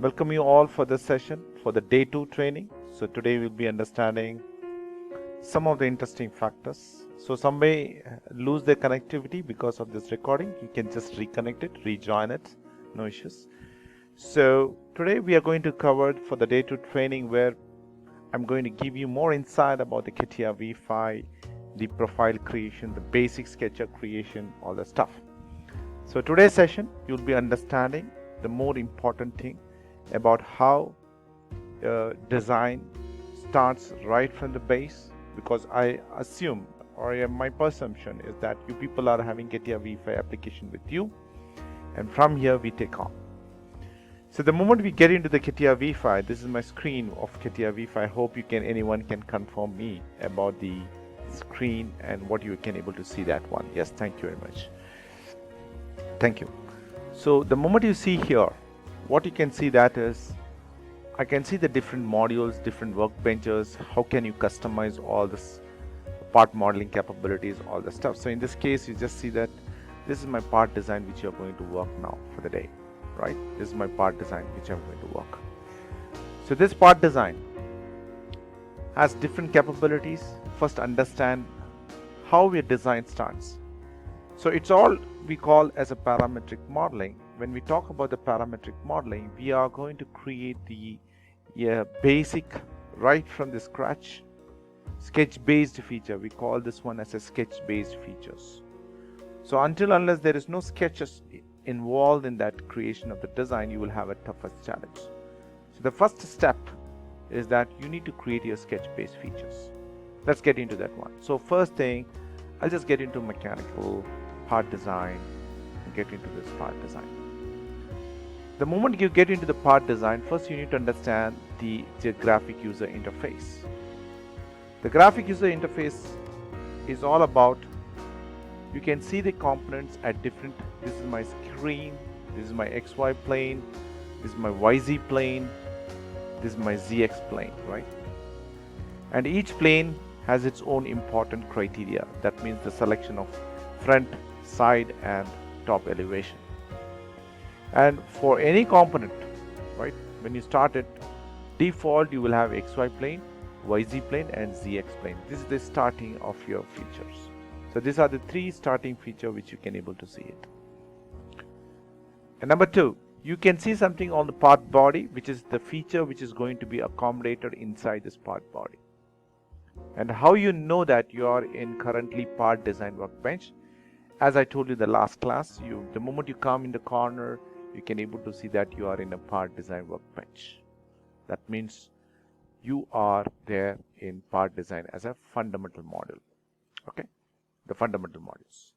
Welcome you all for this session for the day 2 training. So today we'll be understanding some of the interesting factors. So some may lose their connectivity because of this recording. You can just reconnect it, rejoin it, no issues. So today we are going to cover for the day 2 training where I'm going to give you more insight about the CATIA V5, the profile creation, the basic SketchUp creation, all the stuff. So today's session you'll be understanding the more important thing about how design starts right from the base, because I assume, or my presumption is that you people are having CATIA V5 application with you, and from here we take on. So the moment we get into the CATIA V5, this is my screen of CATIA V5. Hope anyone can confirm me about the screen and what you can able to see that one. Yes, thank you very much. Thank you. So the moment you see here, what you can see that is, I can see the different modules, different workbenches. How can you customize all this part modeling capabilities, all the stuff. So in this case, you just see that this is my part design which you're going to work now for the day, right? This is my part design which I'm going to work. So this part design has different capabilities. First, understand how your design starts. So it's all we call as a parametric modeling. When we talk about the parametric modeling, we are going to create the basic right from the scratch sketch based feature. We call this one as a sketch based features. So unless there is no sketches involved in that creation of the design, you will have a toughest challenge. So the first step is that you need to create your sketch based features. Let's get into that one. So first thing, I'll just get into mechanical part design and get into this part design. The moment you get into the part design, first you need to understand the graphic user interface. The graphic user interface is all about, you can see the components at different, this is my screen, this is my XY plane, this is my YZ plane, this is my ZX plane, right? And each plane has its own important criteria. That means the selection of front, side and top elevation. And for any component, right, when you start it, default you will have XY plane, YZ plane and ZX plane. This is the starting of your features. So these are the three starting features which you can able to see it. And number two, you can see something on the part body, which is the feature which is going to be accommodated inside this part body. And how you know that you are in currently part design workbench? As I told you the last class, the moment you come in the corner, you can able to see that you are in a part design workbench. That means you are there in part design as a fundamental module. Okay, the fundamental modules.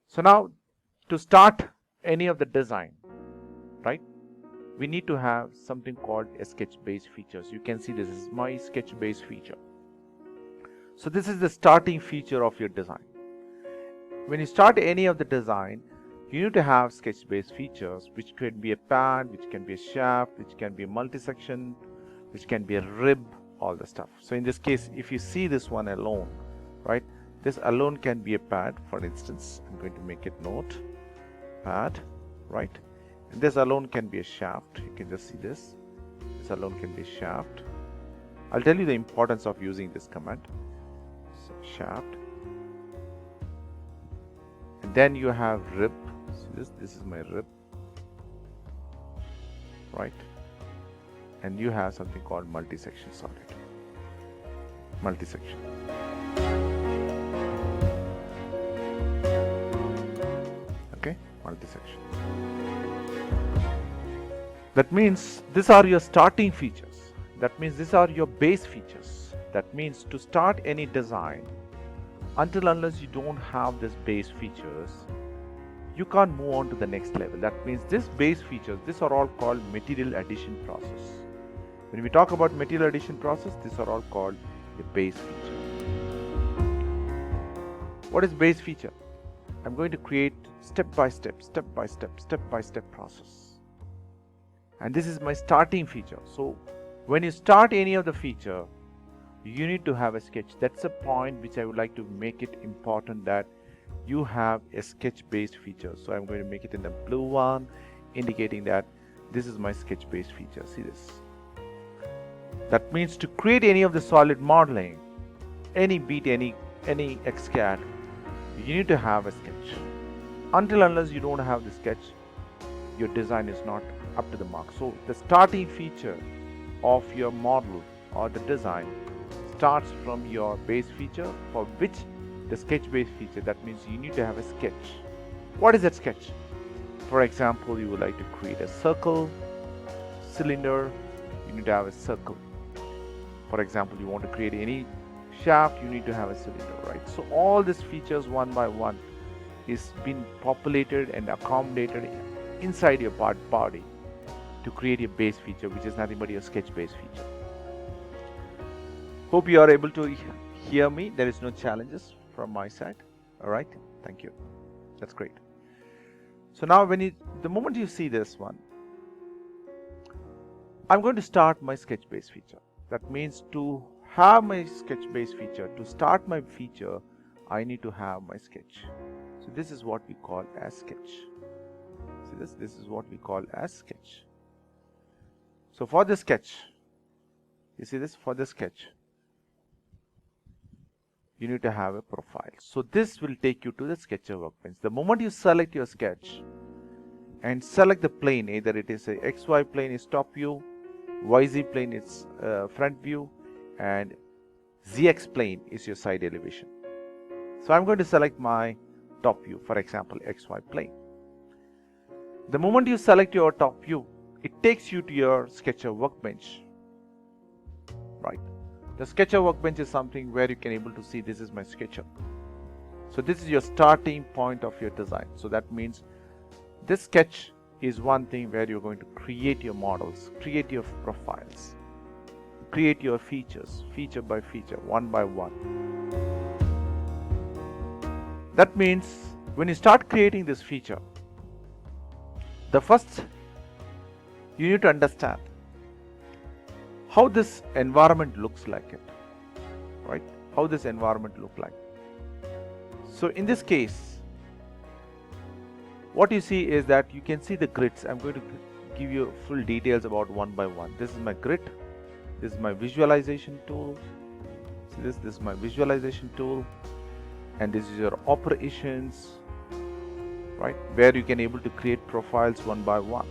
So now to start any of the design, right, we need to have something called a sketch based features. You can see this is my sketch based feature. So this is the starting feature of your design. When you start any of the design, you need to have sketch based features, which could be a pad, which can be a shaft, which can be a multi-section, which can be a rib, all the stuff. So in this case, if you see this one alone, right, this alone can be a pad. For instance, I'm going to make it note, pad, right, and this alone can be a shaft. You can just see this alone can be a shaft. I'll tell you the importance of using this command. So shaft, and then you have rib. See this is my rib, right, and you have something called multi-section solid, multi-section. Okay, multi-section. That means these are your starting features. That means these are your base features. That means to start any design, unless you don't have this base features, you can't move on to the next level. That means this base features, these are all called material addition process. When we talk about material addition process, these are all called a base feature. What is base feature? I'm going to create step by step process. And this is my starting feature. So when you start any of the feature, you need to have a sketch. That's a point which I would like to make it important, that you have a sketch based feature. So I'm going to make it in the blue one, indicating that This is my sketch based feature. See this. That means to create any of the solid modeling, any beat, any XCAD, you need to have a sketch. Until unless you don't have the sketch, your design is not up to the mark. So the starting feature of your model or the design starts from your base feature, for which the sketch based feature, that means you need to have a sketch. What is that sketch? For example, you would like to create a circle, cylinder, you need to have a circle. For example, you want to create any shaft, you need to have a cylinder, right? So all these features one by one is been populated and accommodated inside your body to create a base feature, which is nothing but your sketch based feature. Hope you are able to hear me. There is no challenges from my side. All right, thank you. That's great. So now the moment you see this one, I'm going to start my sketch based feature. That means to have my sketch based feature, to start my feature, I need to have my sketch. So this is what we call as sketch. See this? This is what we call as sketch. So for the sketch, you see this? For the sketch, you need to have a profile. So this will take you to the Sketcher workbench. The moment you select your sketch and select the plane, either it is a XY plane is top view, YZ plane is front view, and ZX plane is your side elevation. So I'm going to select my top view, for example, XY plane. The moment you select your top view, it takes you to your Sketcher workbench, right? The Sketcher workbench is something where you can able to see this is my Sketcher. So this is your starting point of your design. So that means this sketch is one thing where you're going to create your models, create your profiles, create your features, feature by feature, one by one. That means when you start creating this feature, the first you need to understand how this environment looks like it, right? How this environment look like. So in this case, what you see is that you can see the grids. I'm going to give you full details about one by one. This is my grid. This is my visualization tool. See this is my visualization tool, and this is your operations, right? Where you can able to create profiles one by one.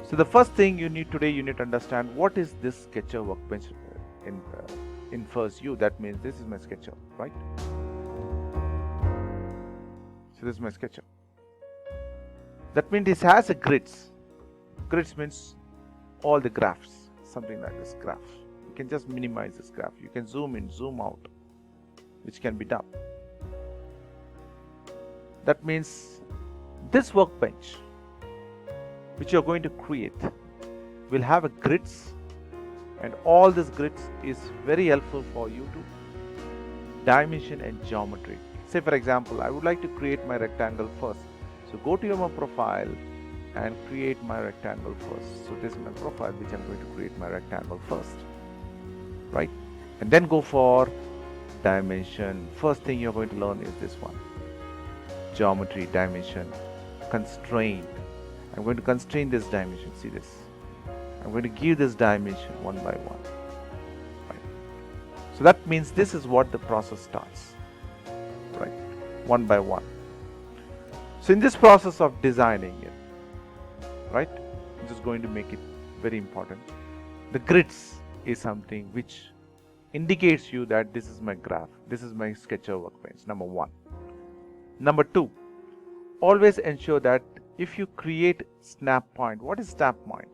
So the first thing you need today, you need to understand what is this Sketcher workbench in first view. That means this is my Sketcher, right? So this is my Sketcher. That means this has a grids. Grids means all the graphs, something like this graph. You can just minimize this graph. You can zoom in, zoom out, which can be done. That means this workbench, which you're going to create, will have a grids, and all these grids is very helpful for you to dimension and geometry. Say for example, I would like to create my rectangle first. So go to your profile and create my rectangle first. So this is my profile, which I'm going to create my rectangle first, right? And then go for dimension. First thing you're going to learn is this one: geometry, dimension, constraint. I'm going to constrain this dimension. See this? I'm going to give this dimension one by one. Right? So that means this is what the process starts, right? One by one. So in this process of designing it, right? I'm just going to make it very important. The grids is something which indicates you that this is my graph. This is my Sketcher workbench. Number one. Number two, always ensure that if you create snap point, what is snap point?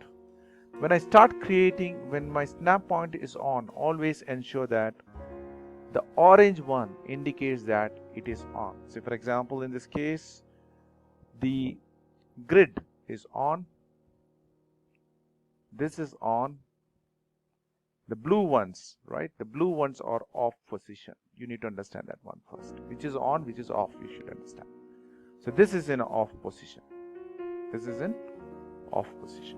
When I start creating, when my snap point is on, always ensure that the orange one indicates that it is on. So for example, in this case, the grid is on, this is on, the blue ones, right? The blue ones are off position. You need to understand that one first. Which is on, which is off, you should understand. So this is in off position. This is in off position.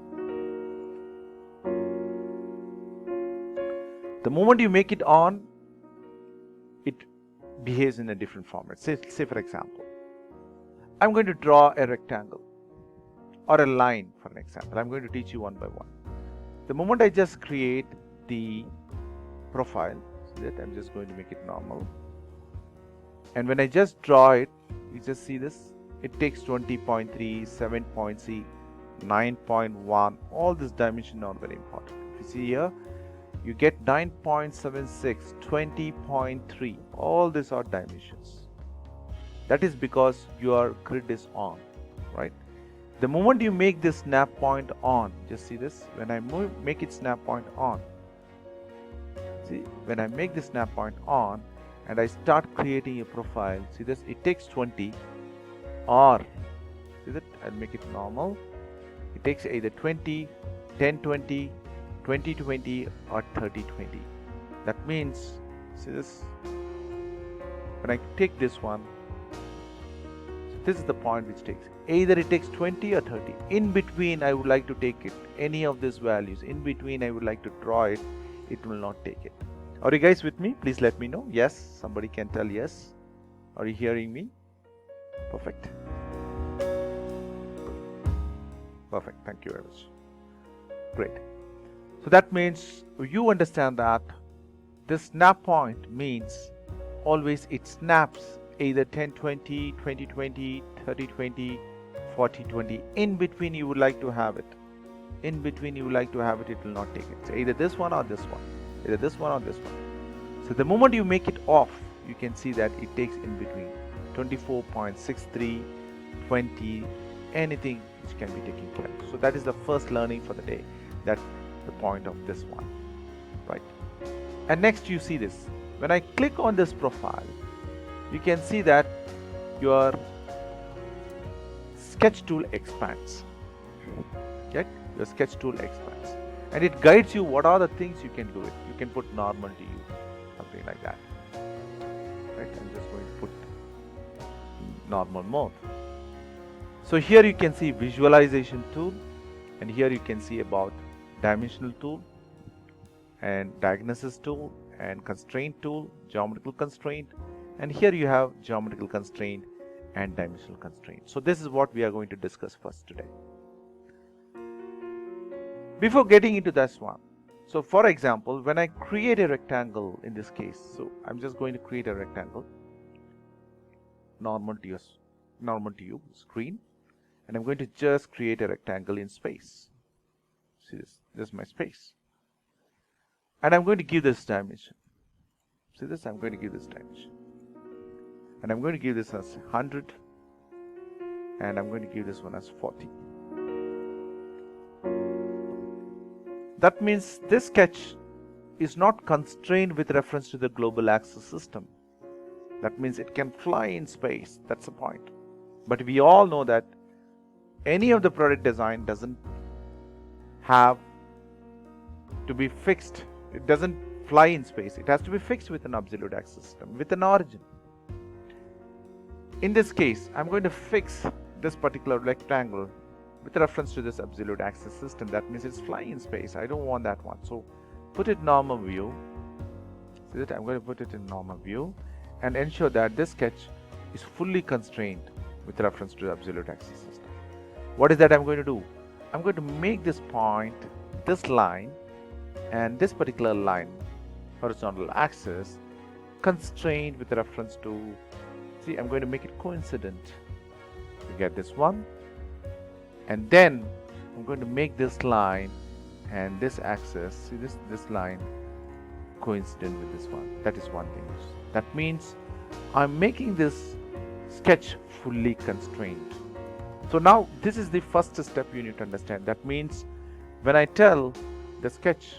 The moment you make it on, it behaves in a different format. Say for example, I'm going to draw a rectangle. or a line for an example. I'm going to teach you one by one. The moment I just create the profile, so that I'm just going to make it normal. And when I just draw it, you just see this, it takes 20.3, 7.6, 9.1, all this dimension are very important. If you see here, you get 9.76, 20.3, all these are dimensions. That is because your grid is on, right? The moment you make this snap point on, just see this, when I make it snap point on, see, when I make this snap point on and I start creating a profile, see this, it takes 20, or see that, I'll make it normal, it takes either 20, 1020, 2020 or 3020. That means, see this, when I take this one, so this is the point which takes, either it takes 20 or 30. In between I would like to take it, any of these values, in between I would like to draw it, it will not take it. Are you guys with me? Please let me know. Yes, somebody can tell yes. Are you hearing me? Perfect. Perfect, thank you very much. Great. So that means you understand that this snap point means always it snaps either 1020, 2020, 3020, 4020. In between you would like to have it. In between you would like to have it, it will not take it. So either this one or this one. Either this one or this one. So the moment you make it off, you can see that it takes in between 24.63, 20, anything which can be taken care of. So that is the first learning for the day. That's the point of this one, right? And next you see this. When I click on this profile, you can see that your sketch tool expands. Okay? Your sketch tool expands. And it guides you what are the things you can do it. You can put normal to you, something like that. Right? I'm just going to put normal mode. So here you can see visualization tool, and here you can see about dimensional tool and diagnosis tool and constraint tool, geometrical constraint, and here you have geometrical constraint and dimensional constraint. So this is what we are going to discuss first today. Before getting into this one, so for example, when I create a rectangle in this case, so I'm just going to create a rectangle, normal to you screen, and I'm going to just create a rectangle in space. See this is my space, and I'm going to give this dimension. See this, I'm going to give this dimension, and I'm going to give this as 100, and I'm going to give this one as 40. That means this sketch is not constrained with reference to the global axis system. That means it can fly in space. That's the point. But we all know that any of the product design doesn't have to be fixed. It doesn't fly in space. It has to be fixed with an absolute axis system, with an origin. In this case, I'm going to fix this particular rectangle with reference to this absolute axis system. That means it's flying in space. I don't want that one. So put it normal view. See that? I'm going to put it in normal view and ensure that this sketch is fully constrained with reference to the absolute axis system. What is that I'm going to do? I'm going to make this point, this line, and this particular line, horizontal axis, constrained with reference to, see, I'm going to make it coincident. You get this one. And then I'm going to make this line and this axis, see this line, coincident with this one. That is one thing. That means I'm making this sketch fully constrained. So now this is the first step you need to understand. That means when I tell the sketch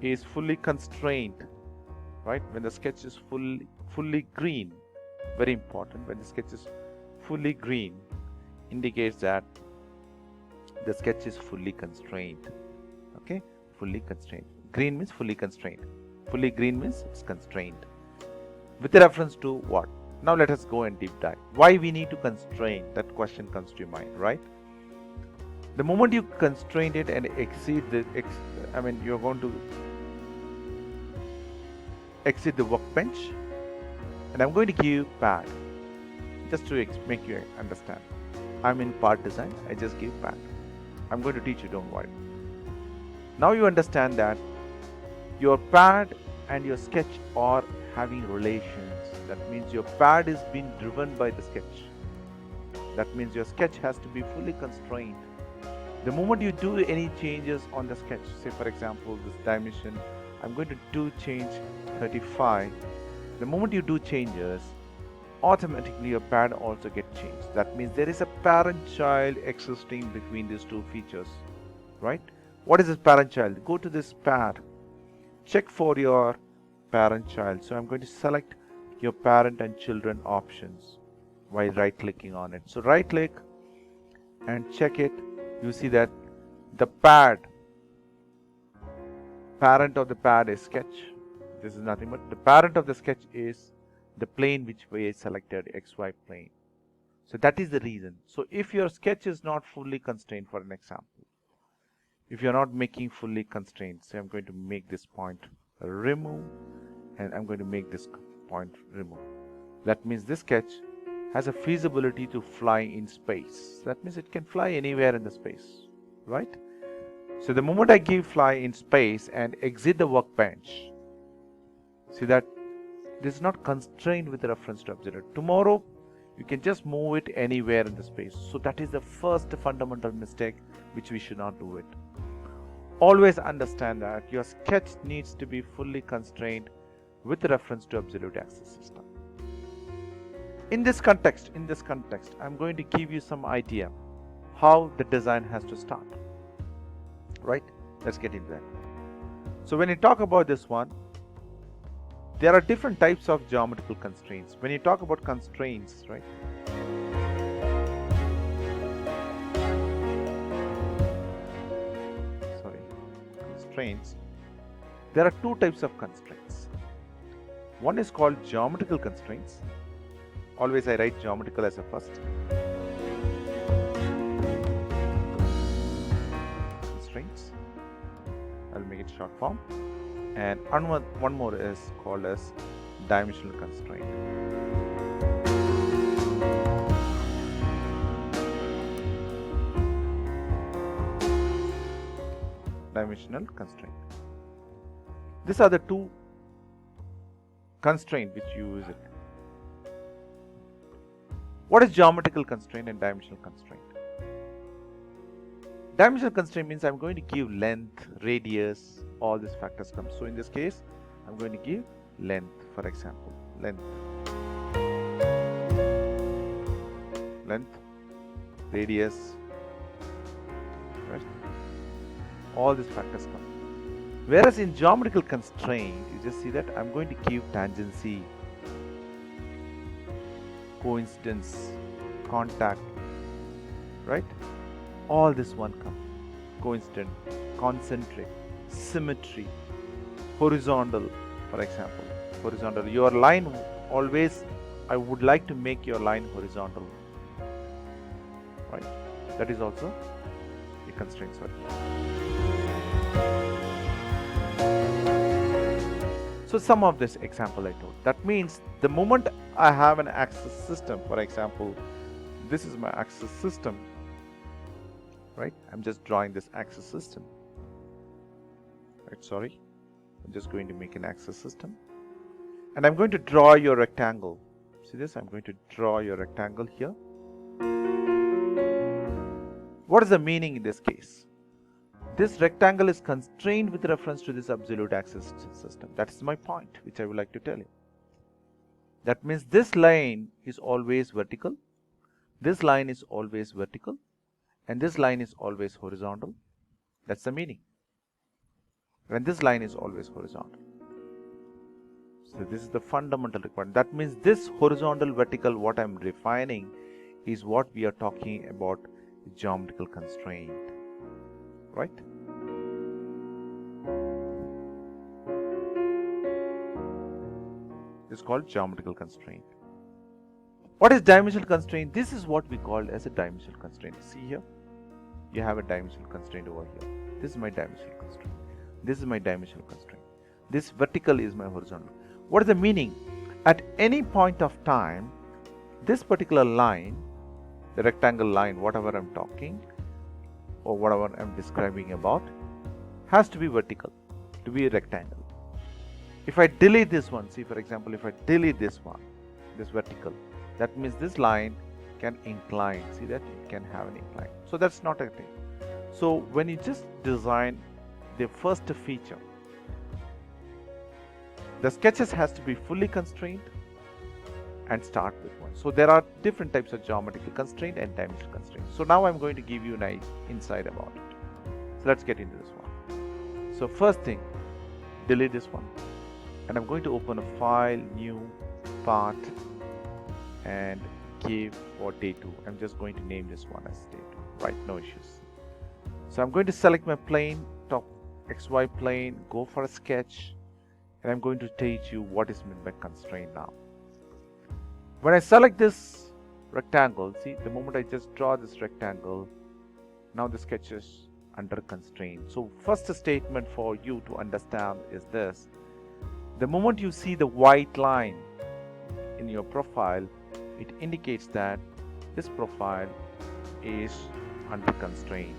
is fully constrained, right? When the sketch is fully green, very important. When the sketch is fully green, indicates that the sketch is fully constrained. Okay, fully constrained. Green means fully constrained. Fully green means it's constrained. With reference to what? Now let us go and deep dive. Why we need to constrain? That question comes to your mind, right? The moment you constrain it and exceed the, you're going to exceed the workbench, and I'm going to give pad just to make you understand. I'm in part design. I just give pad. I'm going to teach you, don't worry. Now you understand that your pad and your sketch are having relations. That means your pad is being driven by the sketch. That means your sketch has to be fully constrained. The moment you do any changes on the sketch, say for example this dimension, I'm going to do change 35. The moment you do changes, automatically your pad also gets changed. That means there is a parent-child existing between these two features, right? What is this parent-child? Go to this pad, check for your parent-child. So I'm going to select your parent and children options while right-clicking on it. So right-click and check it. You see that the parent of the pad is sketch. This is nothing but the parent of the sketch is the plane which we selected, XY plane. So that is the reason. So if your sketch is not fully constrained, for an example, if you're not making fully constrained, say I'm going to make this point remove and I'm going to make this point remove. That means this sketch has a feasibility to fly in space. That means it can fly anywhere in the space, right? So the moment I give fly in space and exit the workbench, see that this is not constrained with reference to object. Tomorrow you can just move it anywhere in the space. So that is the first fundamental mistake which we should not do it. Always understand that your sketch needs to be fully constrained with reference to absolute access system. In this context, I'm going to give you some idea how the design has to start. Right? Let's get into that. So when you talk about this one, there are different types of geometrical constraints. When you talk about constraints, right? Constraints. There are two types of constraints. One is called geometrical constraints. Always I write geometrical as a first. Constraints. I'll make it short form. And one more is called as dimensional constraint. Dimensional constraint. These are the two constraints which you use it. What is geometrical constraint and dimensional constraint? Dimensional constraint means I'm going to give length, radius, all these factors come. So in this case, I'm going to give length, for example, length, radius, right? All these factors come. Whereas in geometrical constraint, you just see that I'm going to give tangency, coincidence, contact, right? All this one come. Coincident, concentric, symmetry, horizontal, for example. Horizontal. Your line always, I would like to make your line horizontal, right? That is also a constraint. So some of this example I told. That means the moment I have an axis system, for example, this is my axis system, right? I'm just drawing this axis system. Right, sorry. I'm just going to make an axis system. And I'm going to draw your rectangle. See this? I'm going to draw your rectangle here. What is the meaning in this case? This rectangle is constrained with reference to this absolute access system. That is my point, which I would like to tell you. That means this line is always vertical, this line is always vertical, and this line is always horizontal. That's the meaning. When this line is always horizontal. So this is the fundamental requirement. That means this horizontal, vertical, what I'm defining is what we are talking about geometrical constraint. Right? It's called geometrical constraint. What is dimensional constraint? This is what we call as a dimensional constraint. See here, you have a dimensional constraint over here. This is my dimensional constraint. This is my dimensional constraint. This vertical is my horizontal. What is the meaning? At any point of time, this particular line the rectangle line, whatever I'm talking or whatever I'm describing about, has to be vertical to be a rectangle. If I delete this one, see for example, if I delete this one, this vertical, that means this line can incline. See that it can have an incline. So that's not a thing. So when you just design the first feature, the sketches has to be fully constrained and start with one. So there are different types of geometrical constraint and dimensional constraint. So now I'm going to give you an insight about it. So let's get into this one. So first thing, delete this one, and I'm going to open a file, new part, and give for day 2. I'm just going to name this one as day 2, right? No issues. So I'm going to select my plane, top XY plane, go for a sketch, and I'm going to teach you what is meant by constraint now. When I select this rectangle, see, the moment I just draw this rectangle, now the sketch is under constraint. So first statement for you to understand is this: the moment you see the white line in your profile, it indicates that this profile is under constraint.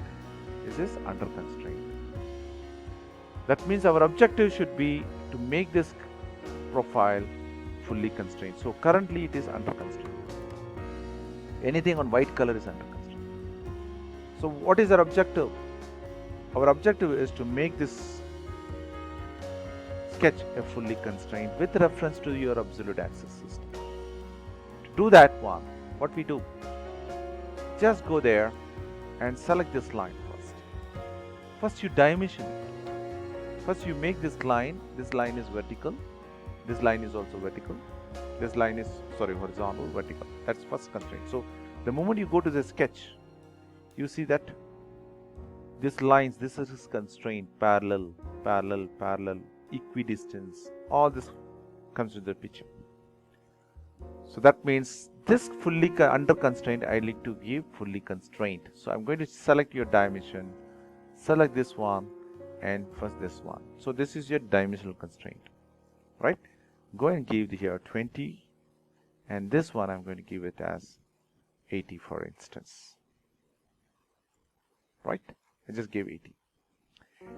This is under constraint. That means our objective should be to make this profile fully constrained. So currently it is under constraint. Anything on white color is under constraint. So what is our objective? Our objective is to make this sketch a fully constrained with reference to your absolute axis system. To do that one, what we do, just go there and select this line first. First you dimension it. First you make this line is vertical, this line is also vertical, this line is horizontal, vertical. That's first constraint. So the moment you go to the sketch, you see that these lines, this is constraint, parallel, equidistance, all this comes with the picture. So that means this fully under constraint, I need to give fully constrained. So I'm going to select your dimension, select this one, and first this one. So this is your dimensional constraint, right? Go and give here 20, and this one I'm going to give it as 80 for instance, right? I just gave 80.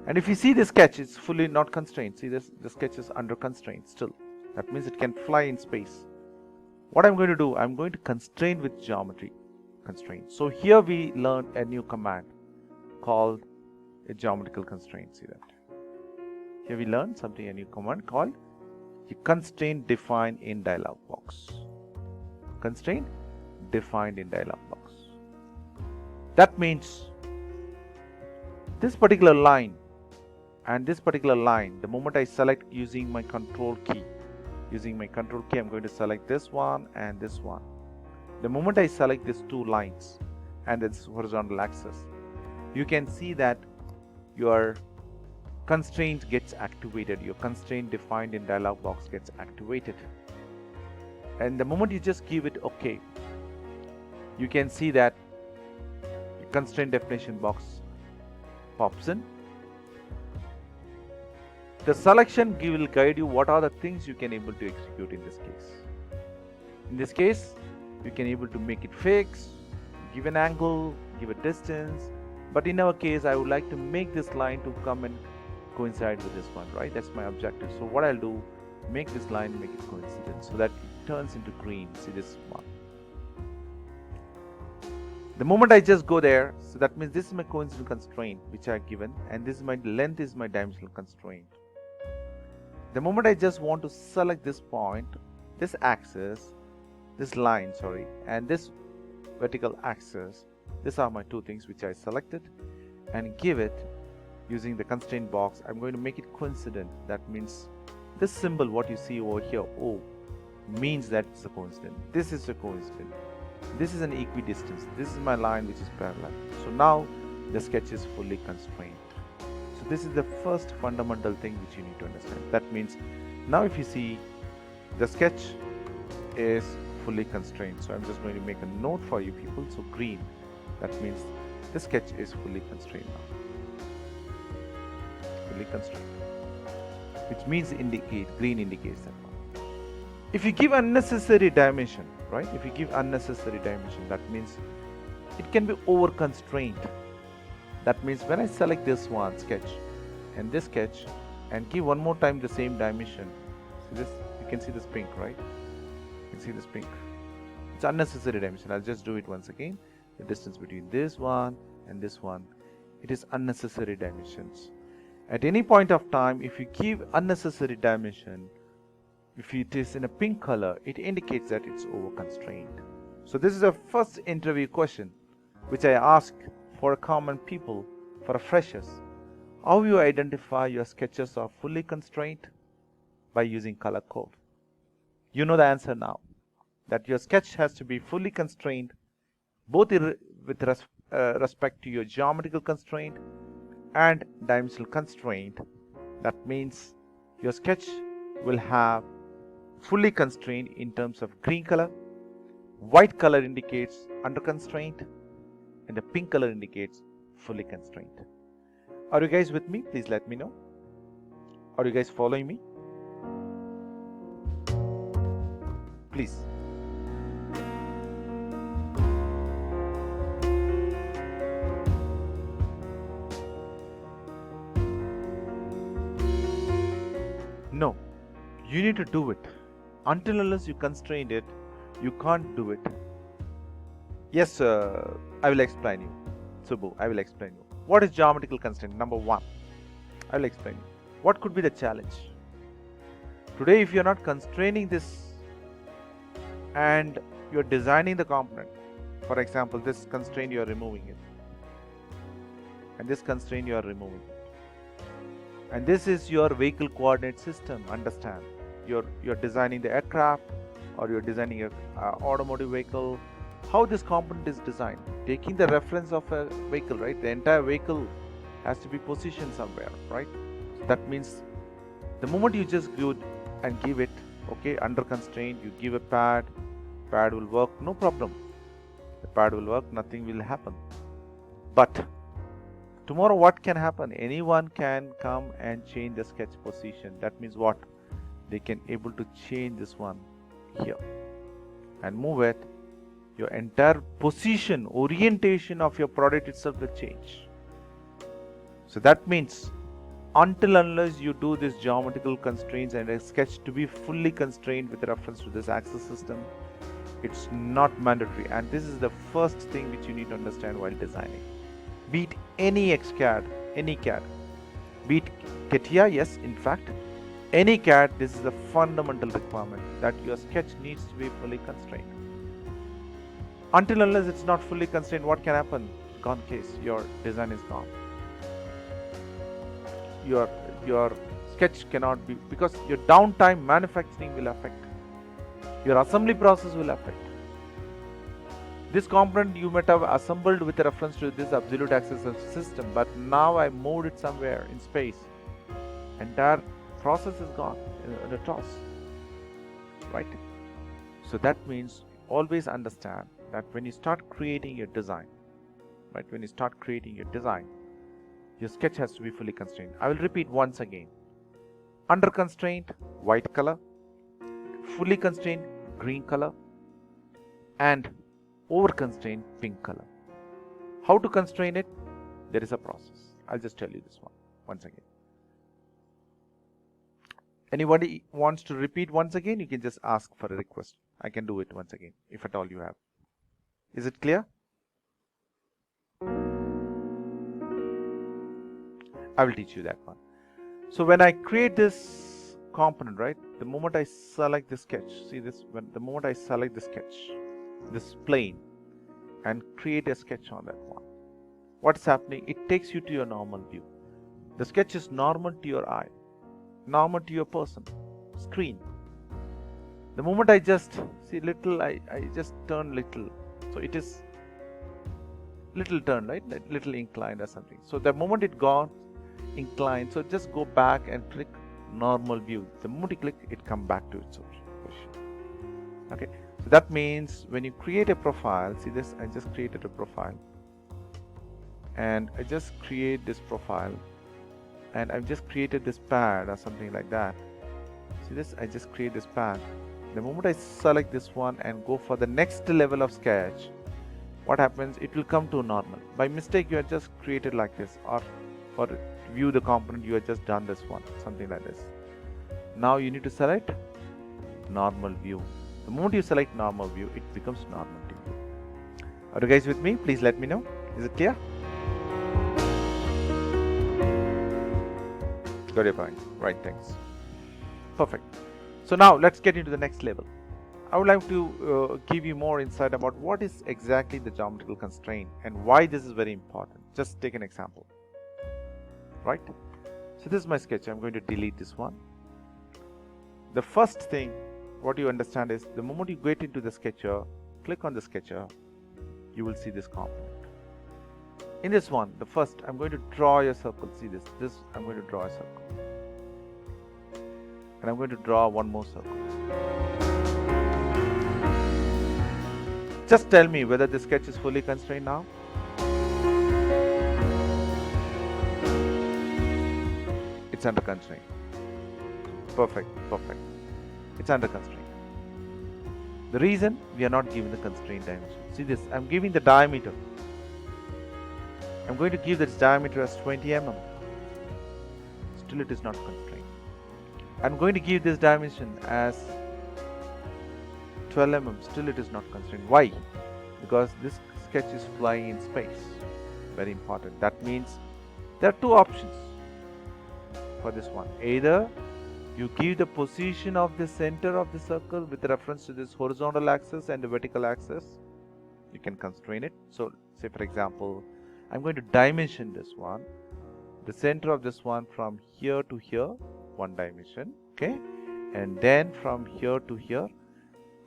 And if you see the sketch, it's fully not constrained. See this, the sketch is under constraint still. That means it can fly in space. What I'm going to do, I'm going to constrain with geometry constraint. So here we learned a new command called a geometrical constraint. See that? Here we learned something, a new command called a constraint defined in dialog box. Constraint defined in dialog box. That means this particular line and this particular line, the moment I select using my control key, I'm going to select this one and this one. The moment I select these two lines and this horizontal axis, you can see that your constraint gets activated, your constraint defined in dialog box gets activated. And the moment you just give it OK, you can see that the constraint definition box pops in. The selection will guide you what are the things you can able to execute in this case. In this case, you can able to make it fixed, give an angle, give a distance. But in our case, I would like to make this line to come and coincide with this one, right? That's my objective. So what I'll do, make this line, make it coincident so that it turns into green. See this one. The moment I just go there, so that means this is my coincident constraint which I have given, and this is my length is my dimensional constraint. The moment I just want to select this point, this axis, this line, and this vertical axis, these are my two things which I selected, and give it using the constraint box. I'm going to make it coincident. That means this symbol, what you see over here, O, means that it's a coincident. This is a coincident. This is an equidistance. This is my line which is parallel. So now the sketch is fully constrained. So this is the first fundamental thing which you need to understand. That means now if you see the sketch is fully constrained. So I'm just going to make a note for you people. So green, that means the sketch is fully constrained now. Fully constrained, which means green indicates that one. If you give unnecessary dimension, right? If you give unnecessary dimension, that means it can be over constrained. That means when I select this one sketch and this sketch and give one more time the same dimension, see this, you can see this pink, right? You can see this pink. It's unnecessary dimension. I'll just do it once again. The distance between this one and this one, it is unnecessary dimensions. At any point of time, if you give unnecessary dimension, if it is in a pink color, it indicates that it's over constrained. So this is a first interview question which I ask for a common people, for a freshers. How you identify your sketches are fully constrained? By using color code. You know the answer now, that your sketch has to be fully constrained both with respect to your geometrical constraint and dimensional constraint. That means your sketch will have fully constrained in terms of green color, white color indicates under constraint, and the pink color indicates fully constrained. Are you guys with me? Please let me know. Are you guys following me? Please. No, you need to do it. Until unless you constrain it, you can't do it. Yes, I will explain you. Subbu, I will explain you. What is geometrical constraint? Number one, I will explain you. What could be the challenge? Today, if you are not constraining this and you are designing the component, for example, this constraint you are removing it, and this constraint you are removing it. And this is your vehicle coordinate system. Understand, you're designing the aircraft or you're designing a automotive vehicle. How this component is designed, taking the reference of a vehicle, right? The entire vehicle has to be positioned somewhere, right? That means the moment you just go and give it, okay, under constraint, you give a pad will work, no problem. The pad will work, nothing will happen. But tomorrow what can happen? Anyone can come and change the sketch position. That means what? They can able to change this one here and move it. Your entire position, orientation of your product itself will change. So that means until unless you do this geometrical constraints and a sketch to be fully constrained with reference to this axis system, it's not mandatory. And this is the first thing which you need to understand while designing. Be it any CAD, any CAD, be it CATIA, yes, in fact, any CAD, this is the fundamental requirement that your sketch needs to be fully constrained. Until unless it's not fully constrained, what can happen? Gone case, your design is gone. Your sketch cannot be, because your downtime manufacturing will affect. Your assembly process will affect. This component you might have assembled with a reference to this absolute axis system, but now I moved it somewhere in space. Entire process is gone in a toss, right? So that means always understand that when you start creating your design, right? When you start creating your design, your sketch has to be fully constrained. I will repeat once again. Under constraint, white color. Fully constrained, green color. And over constrained, pink color. How to constrain it? There is a process. I'll just tell you this one once again. Anybody wants to repeat once again, you can just ask for a request. I can do it once again, if at all you have. Is it clear? I will teach you that one. So when I create this component, right, the moment I select the sketch, see this, the moment I select the sketch, this plane, and create a sketch on that one, what's happening? It takes you to your normal view. The sketch is normal to your eye, normal to your person, screen. The moment I just see little, I just turn little, so it is little turn, right, little inclined or something. So the moment it got inclined, so just go back and click normal view. The moment you click, it come back to its position. Okay, so that means when you create a profile, see this, I just created a profile, and I just create this profile, and I've just created this pad or something like that. See this, I just create this pad. The moment I select this one and go for the next level of sketch, what happens? It will come to normal. By mistake, you are just created like this, or for view the component, you have just done this one, something like this. Now you need to select normal view. The moment you select normal view, it becomes normal to you. Are you guys with me? Please let me know. Is it clear? Got your point. Right, thanks. Perfect. So now let's get into the next level. I would like to give you more insight about what is exactly the geometrical constraint and why this is very important. Just take an example. Right? So this is my sketch. I'm going to delete this one. The first thing what you understand is the moment you get into the sketcher, click on the sketcher, you will see this component. In this one, the first, I'm going to draw a circle. See this. I'm going to draw a circle. And I'm going to draw one more circle. Just tell me whether the sketch is fully constrained now. It's under constraint. Perfect, perfect. It's under constraint. The reason we are not given the constraint dimension. See this, I'm giving the diameter. I'm going to give this diameter as 20 mm. Still it is not constrained. I'm going to give this dimension as 12 mm. Still it is not constrained. Why? Because this sketch is flying in space. Very important. That means there are two options for this one. Either you give the position of the center of the circle with reference to this horizontal axis and the vertical axis. You can constrain it. So say for example, I'm going to dimension this one. The center of this one from here to here, one dimension, okay? And then from here to here,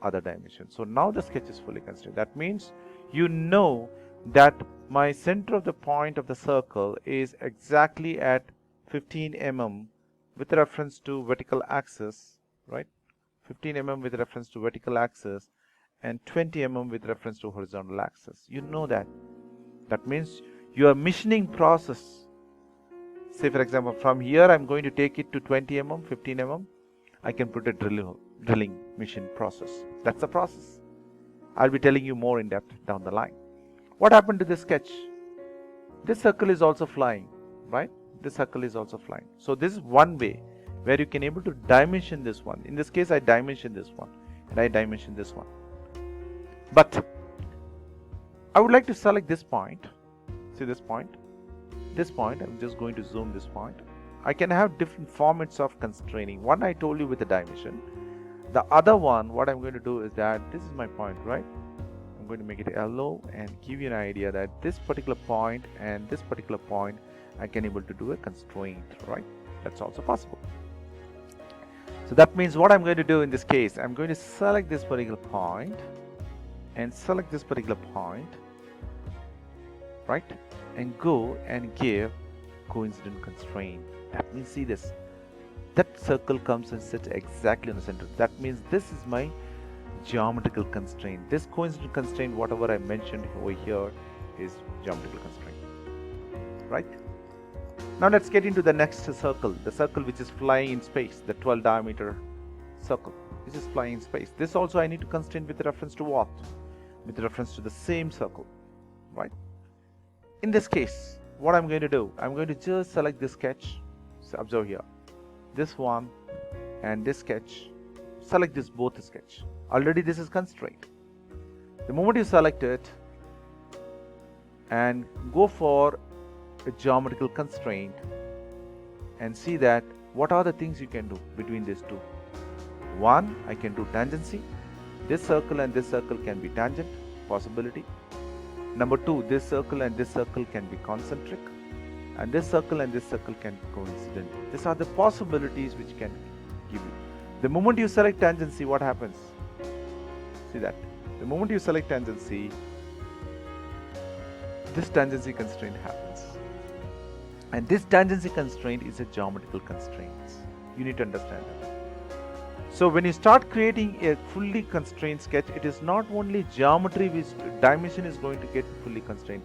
other dimension. So now the sketch is fully constrained. That means you know that my center of the point of the circle is exactly at 15 mm with reference to vertical axis, right? 15 mm with reference to vertical axis and 20 mm with reference to horizontal axis. You know that. That means your machining process, say for example, from here I'm going to take it to 20 mm, 15 mm, I can put a drilling machine process. That's the process. I'll be telling you more in depth down the line. What happened to this sketch? This circle is also flying, right? This circle is also flying. So this is one way where you can able to dimension this one. In this case, I dimension this one and I dimension this one. But I would like to select this point. See this point? This point, I'm just going to zoom this point. I can have different formats of constraining. One I told you with the dimension. The other one, what I'm going to do is that this is my point, right? I'm going to make it yellow and give you an idea that this particular point and this particular point I can able to do a constraint, right? That's also possible. So that means what I'm going to do in this case, I'm going to select this particular point and select this particular point, right? And go and give coincident constraint. That means see this. That circle comes and sits exactly in the center. That means this is my geometrical constraint. This coincident constraint, whatever I mentioned over here, is geometrical constraint, right? Now let's get into the next circle, the circle which is flying in space, the 12 diameter circle. This is flying in space. This also I need to constrain with reference to what? With reference to the same circle, right? In this case, what I'm going to do, I'm going to just select this sketch. So observe here, this one and this sketch. Select this both sketch. Already this is constrained. The moment you select it and go for a geometrical constraint and see that what are the things you can do between these two. One, I can do tangency. This circle and this circle can be tangent, possibility. Number two, this circle and this circle can be concentric, and this circle and this circle can be coincident. These are the possibilities which can give you. The moment you select tangency, what happens? See that? The moment you select tangency, this tangency constraint happens. And this tangency constraint is a geometrical constraint. You need to understand that. So when you start creating a fully constrained sketch, it is not only geometry which dimension is going to get fully constrained,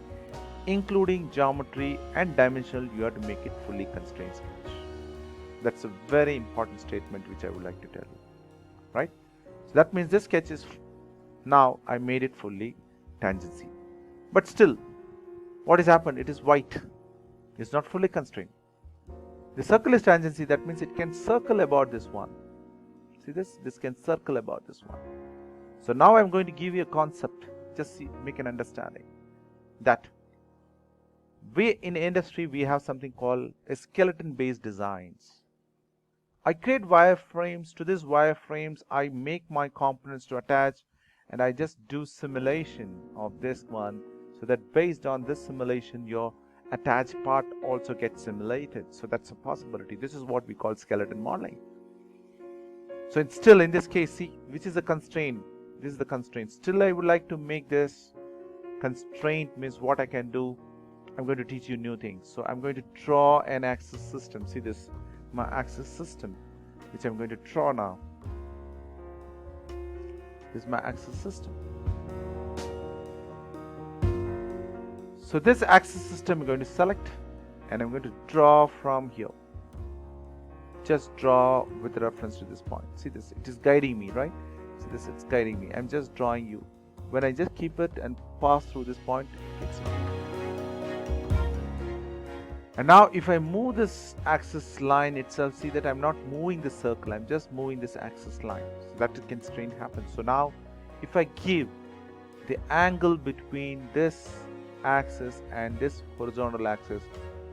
including geometry and dimensional, you have to make it fully constrained sketch. That's a very important statement which I would like to tell you, right? So that means this sketch is, now I made it fully tangency. But still, what has happened? It is white. It's not fully constrained. The circle is tangency. That means it can circle about this one. See this? This can circle about this one. So now I'm going to give you a concept. Just make an understanding that we in industry we have something called a skeleton-based designs. I create wireframes. To these wireframes, I make my components to attach, and I just do simulation of this one, so that based on this simulation, your attached part also gets simulated. So that's a possibility. This is what we call skeleton modeling. So it's still in this case, see, which is the constraint. This is the constraint. Still, I would like to make this constraint means what I can do. I'm going to teach you new things. So I'm going to draw an axis system. See this, my axis system, which I'm going to draw now. This is my axis system. So this axis system I'm going to select, and I'm going to draw from here. Just draw with reference to this point. See this, it is guiding me, right? See this, it's guiding me. I'm just drawing you. When I just keep it and pass through this point, it gets me. And now if I move this axis line itself, see that I'm not moving the circle, I'm just moving this axis line. So that constraint happens. So now if I give the angle between this axis and this horizontal axis,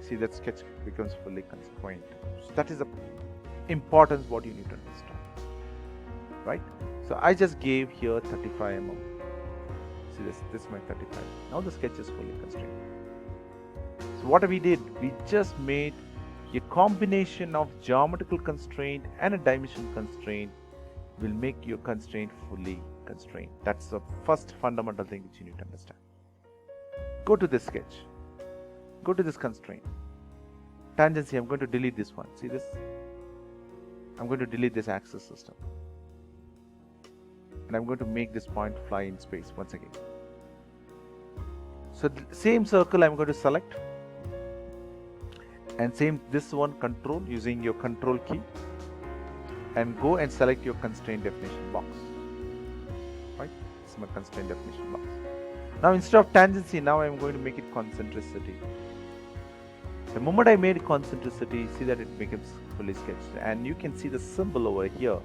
see that sketch becomes fully constrained. So that is the importance what you need to understand, right? So I just gave here 35 mm. See this is my 35. Now the sketch is fully constrained. So what we did, we just made a combination of geometrical constraint and a dimensional constraint will make your constraint fully constrained. That's the first fundamental thing which you need to understand. Go to this sketch. Go to this constraint. Tangency, I'm going to delete this one. See this? I'm going to delete this axis system. And I'm going to make this point fly in space once again. So the same circle I'm going to select. And same this one control using your control key. And go and select your constraint definition box. Right? This is my constraint definition box. Now instead of tangency, now I'm going to make it concentricity. The moment I made concentricity, see that it becomes fully sketched. And you can see the symbol over here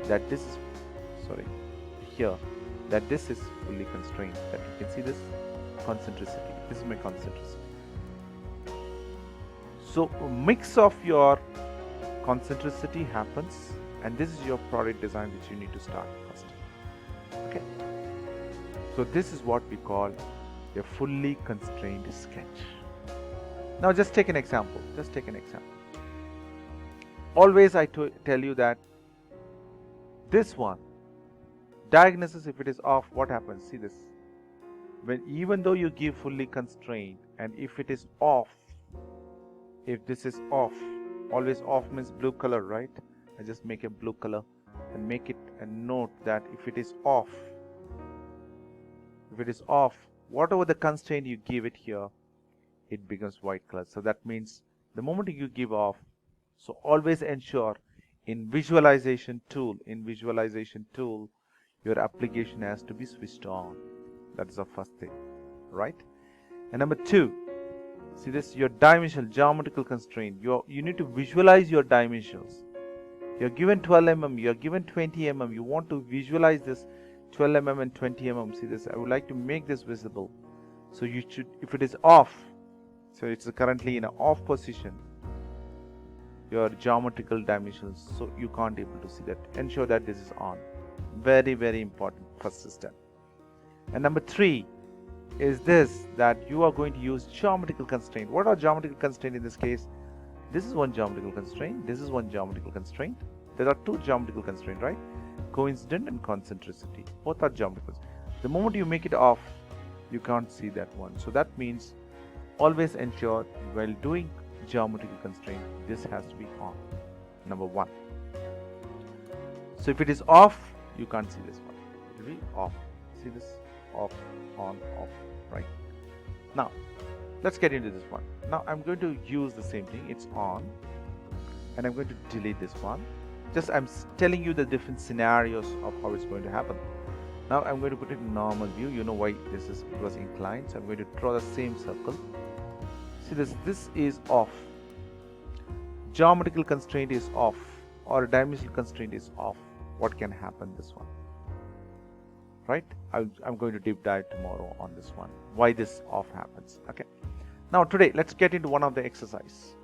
that this is, here, that this is fully constrained. That you can see this concentricity. This is my concentricity. So a mix of your concentricity happens, and this is your product design which you need to start first. Okay. So this is what we call a fully constrained sketch. Now just take an example. Just take an example. Always I tell you that this one, diagnosis, if it is off, what happens? See this. When even though you give fully constrained, and if it is off, if this is off, always off means blue color, right? I just make a blue color and make it a note that if it is off, whatever the constraint you give it here, it becomes white color. So that means the moment you give off, so always ensure in visualization tool, your application has to be switched on. That is the first thing, right? And number two, see this, your dimensional geometrical constraint. You need to visualize your dimensions. You're given 12 mm, you're given 20 mm. You want to visualize this 12 mm and 20 mm. See this, I would like to make this visible. So you should, if it is off, so it's currently in an off position, your geometrical dimensions, so you can't able to see that. Ensure that this is on. Very, very important first step. And number three is this, that you are going to use geometrical constraint. What are geometrical constraint in this case? This is one geometrical constraint. This is one geometrical constraint. There are two geometrical constraints, right? Coincident and concentricity. Both are geometrical. The moment you make it off, you can't see that one. So that means always ensure while doing geometrical constraint, this has to be on. Number one. So if it is off, you can't see this one. It will be off. See this? Off, on, off, right? Now, let's get into this one. Now I'm going to use the same thing. It's on, and I'm going to delete this one. Just I'm telling you the different scenarios of how it's going to happen. Now I'm going to put it in normal view. You know why this is, it was inclined. So I'm going to draw the same circle. See this is off. Geometrical constraint is off, or dimensional constraint is off. What can happen this one? Right? I'm going to deep dive tomorrow on this one. Why this off happens. Okay. Now today let's get into one of the exercise.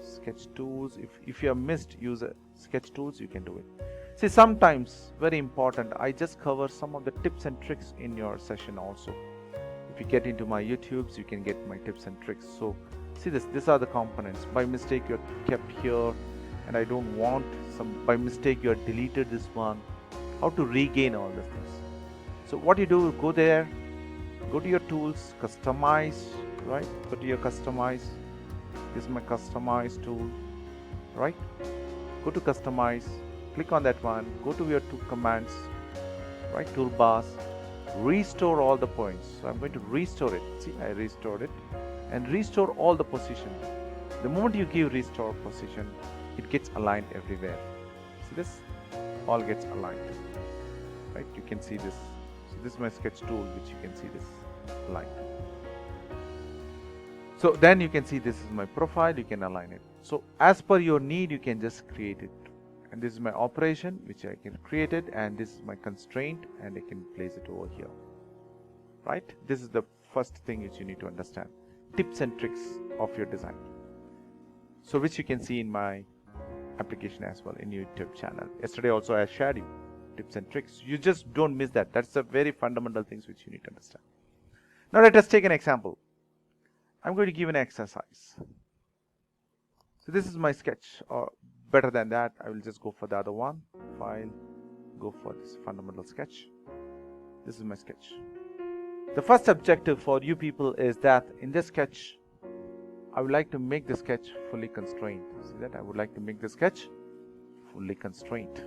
Sketch tools. If you have missed use sketch tools, you can do it. See, sometimes very important, I just cover some of the tips and tricks in your session also. If you get into my YouTubes, you can get my tips and tricks. So see this, these are the components. By mistake you're kept here, and I don't want some, by mistake you are deleted this one. How to regain all these things. So what you do, go there, go to your tools, customize, right? Go to your customize. This is my customize tool, right? Go to customize, click on that one, go to your two commands, right? Toolbars, restore all the points. So I'm going to restore it. See, I restored it, and restore all the position. The moment you give restore position, it gets aligned everywhere. See this? All gets aligned, right? You can see this. So this is my sketch tool, which you can see this aligned. So then you can see this is my profile, you can align it. So as per your need, you can just create it. And this is my operation, which I can create it, and this is my constraint, and I can place it over here. Right? This is the first thing which you need to understand. Tips and tricks of your design. So which you can see in my application as well in YouTube channel. Yesterday also I shared you tips and tricks. You just don't miss that. That's the very fundamental things which you need to understand. Now let us take an example. I'm going to give an exercise. So this is my sketch, or better than that, I will just go for the other one. File, go for this fundamental sketch. This is my sketch. The first objective for you people is that in this sketch, I would like to make the sketch fully constrained. See that? I would like to make the sketch fully constrained.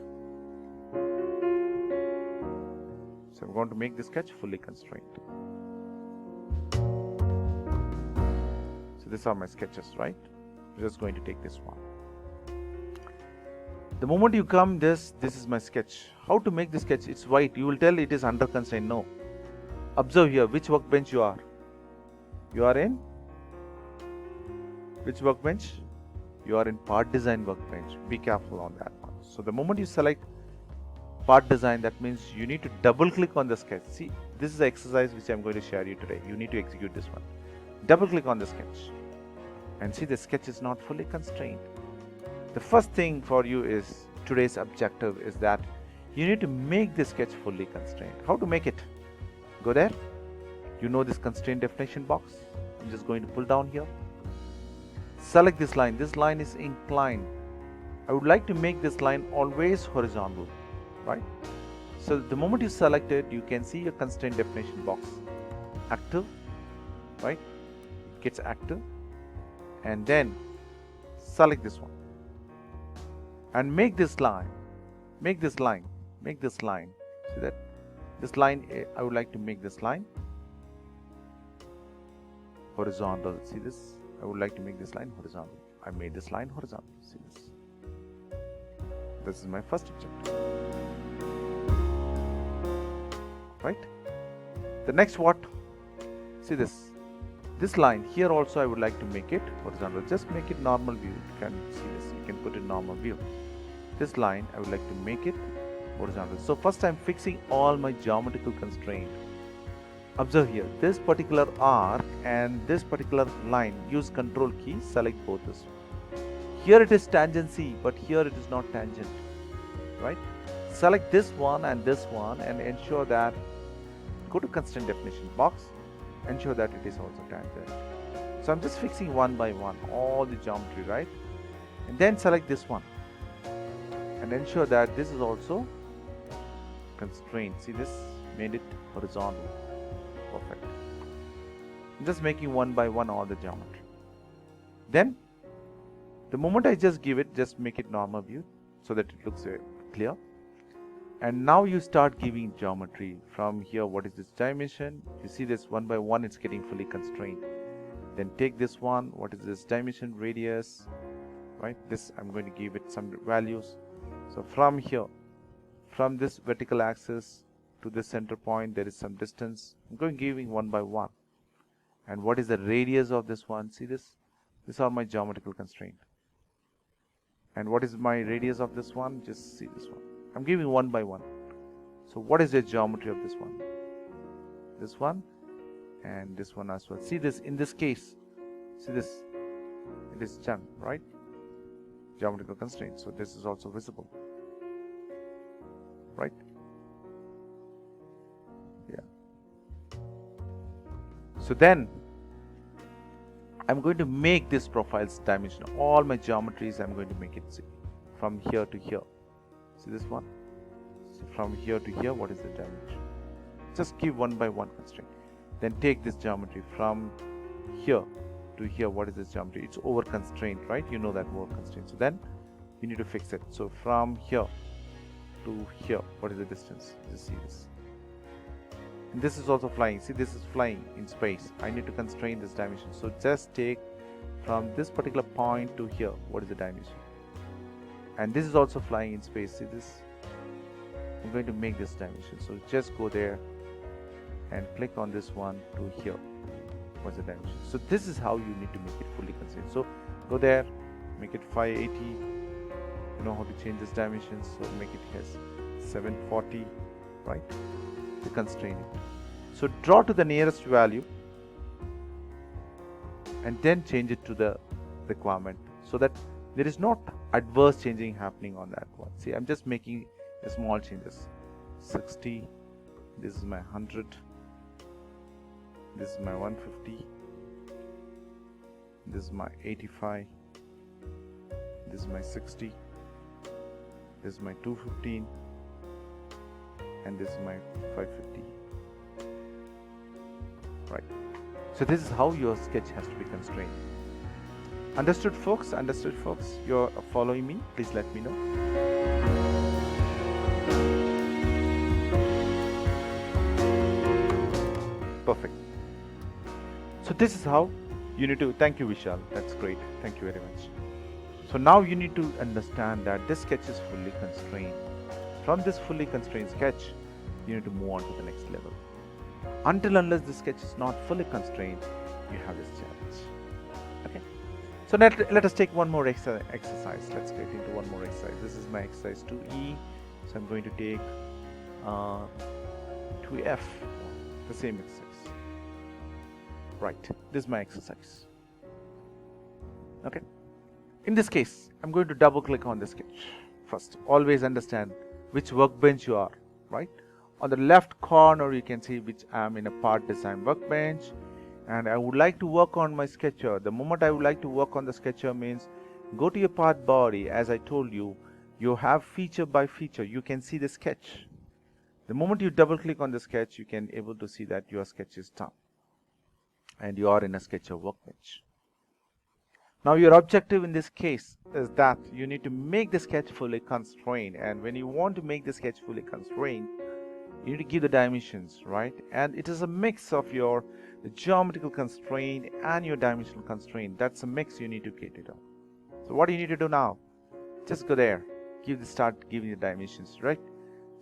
So I'm going to make the sketch fully constrained. So these are my sketches, right? I'm just going to take this one. The moment you come this is my sketch. How to make the sketch? It's white. You will tell it is under constraint. No. Observe here which workbench you are. You are in which workbench? You are in part design workbench. Be careful on that one. So the moment you select part design, that means you need to double click on the sketch. See, this is the exercise which I'm going to share you today. You need to execute this one. Double click on the sketch, and see the sketch is not fully constrained. The first thing for you is, today's objective is that you need to make the sketch fully constrained. How to make it? Go there. You know this constraint definition box. I'm just going to pull down here. Select this line. This line is inclined. I would like to make this line always horizontal, right? So the moment you select it, you can see your constraint definition box active, right? It gets active, and then select this one and make this line, make this line. See that? This line, I would like to make this line horizontal. See this? I would like to make this line horizontal. I made this line horizontal. See this? This is my first objective. Right? The next what? See this? This line here also I would like to make it horizontal. Just make it normal view. You can see this. You can put it normal view. This line I would like to make it horizontal. So first I'm fixing all my geometrical constraint. Observe here, this particular arc and this particular line, use control key, select both this. Here it is tangency, but here it is not tangent, right? Select this one and ensure that, go to constraint definition box, ensure that it is also tangent. So I'm just fixing one by one, all the geometry, right? And then select this one and ensure that this is also constrained. See this? Made it horizontal. Perfect. I'm just making one by one all the geometry. Then the moment I just give it, just make it normal view so that it looks clear. And now you start giving geometry from here. What is this dimension? You see this one by one, it's getting fully constrained. Then take this one. What is this dimension, radius, right? This I'm going to give it some values. So from here, from this vertical axis to this center point there is some distance. I'm going giving one by one. And what is the radius of this one? See this? These are my geometrical constraint. And what is my radius of this one? Just see this one. I'm giving one by one. So what is the geometry of this one? This one and this one as well. See this, in this case, see this, it is done, right? Geometrical constraint. So this is also visible, right? Yeah. So then I'm going to make this profile's dimension. All my geometries I'm going to make it from here to here. See this one? So from here to here, what is the dimension? Just give one by one constraint. Then take this geometry from here to here. What is this geometry? It's over constraint, right? You know that over constraint. So then you need to fix it. So from here to here, what is the distance? Just see this. And this is also flying. See, this is flying in space. I need to constrain this dimension. So just take from this particular point to here. What is the dimension? And this is also flying in space. See this? I'm going to make this dimension. So just go there and click on this one to here. What's the dimension? So this is how you need to make it fully constrained. So go there, make it 580. You know how to change this dimension. So make it as 740, right? To constrain it. So draw to the nearest value and then change it to the requirement so that there is not adverse changing happening on that one. See, I'm just making a small changes. 60, this is my 100, this is my 150, this is my 85, this is my 60, this is my 215, and this is my 550. Right. So this is how your sketch has to be constrained. Understood, folks? Understood, folks? You're following me? Please let me know. Perfect. So this is how you need to. Thank you, Vishal. That's great. Thank you very much. So now you need to understand that this sketch is fully constrained. From this fully constrained sketch, you need to move on to the next level. Until unless the sketch is not fully constrained, you have this challenge. Okay. So let us take one more exercise. Let's get into one more exercise. This is my exercise 2E. So I'm going to take 2F, the same exercise. Right. This is my exercise. Okay. In this case, I'm going to double click on the sketch. First, always understand which workbench you are, right? On the left corner, you can see which I am in a part design workbench, and I would like to work on my sketcher. The moment I would like to work on the sketcher means go to your part body. As I told you, you have feature by feature. You can see the sketch. The moment you double click on the sketch, you can able to see that your sketch is done, and you are in a sketcher workbench. Now your objective in this case is that you need to make the sketch fully constrained, and when you want to make the sketch fully constrained, you need to give the dimensions, right? And it is a mix of your geometrical constraint and your dimensional constraint. That's a mix you need to get it on. So what do you need to do now? Just go there, start giving the dimensions, right?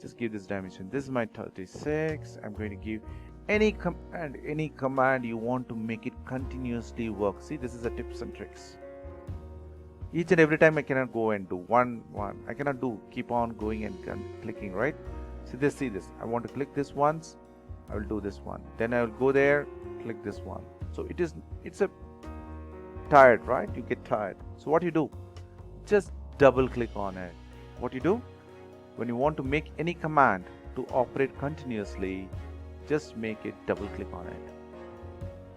Just give this dimension. This is my 36. I'm going to give any command you want to make it continuously work. See, this is a tips and tricks. Each and every time I cannot go and do one. I cannot do keep on going and clicking, right? See this. I want to click this once. I will do this one. Then I will go there, click this one. So it's a tired, right? You get tired. So what you do? Just double click on it. What you do? When you want to make any command to operate continuously, just make it double click on it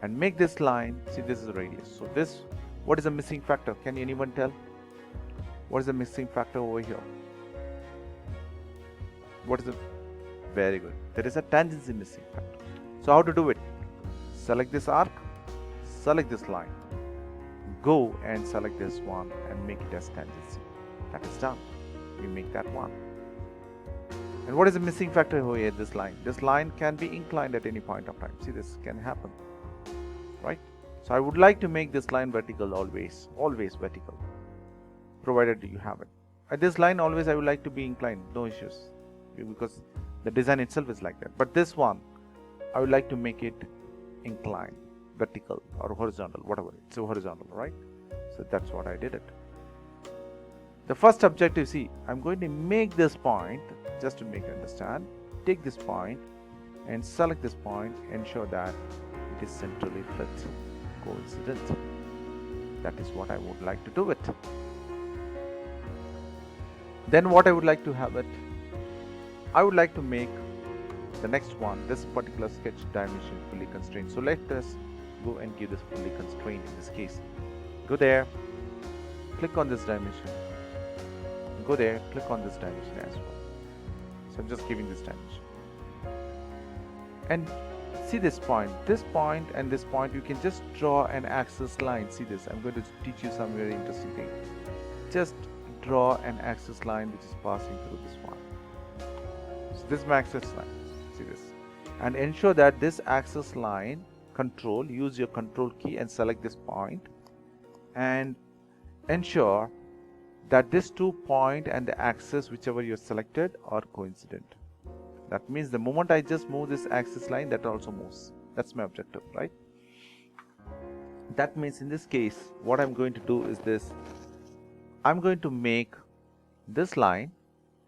and make this line. See, this is the radius. So this, what is the missing factor? Can anyone tell? What is the missing factor over here? What is the, very good. There is a tangency missing factor. So how to do it? Select this arc, select this line, go and select this one and make it as tangency. That is done. We make that one. And what is the missing factor over here? This line. This line can be inclined at any point of time. See, this can happen, right? So I would like to make this line vertical always vertical, provided you have it. At this line always I would like to be inclined, no issues. because the design itself is like that. But this one, I would like to make it inclined, vertical or horizontal, whatever. It's horizontal, right? So that's what I did it. The first objective, see, I'm going to make this point, just to make you understand, take this point and select this point, ensure that it is centrally fit, coincident. That is what I would like to do it. Then what I would like to have it, I would like to make the next one, this particular sketch dimension fully constrained. So let us go and give this fully constrained in this case. Go there, click on this dimension, go there, click on this dimension as well. So I'm just giving this dimension. And see this point and this point, you can just draw an axis line. See this, I'm going to teach you some very interesting thing. Just draw an axis line which is passing through this one. So this is my axis line, see this. And ensure that this axis line, control, use your control key and select this point. And ensure that this 2 point and the axis whichever you selected are coincident. That means the moment I just move this axis line, that also moves. That's my objective, right? That means in this case, what I'm going to do is this. I'm going to make this line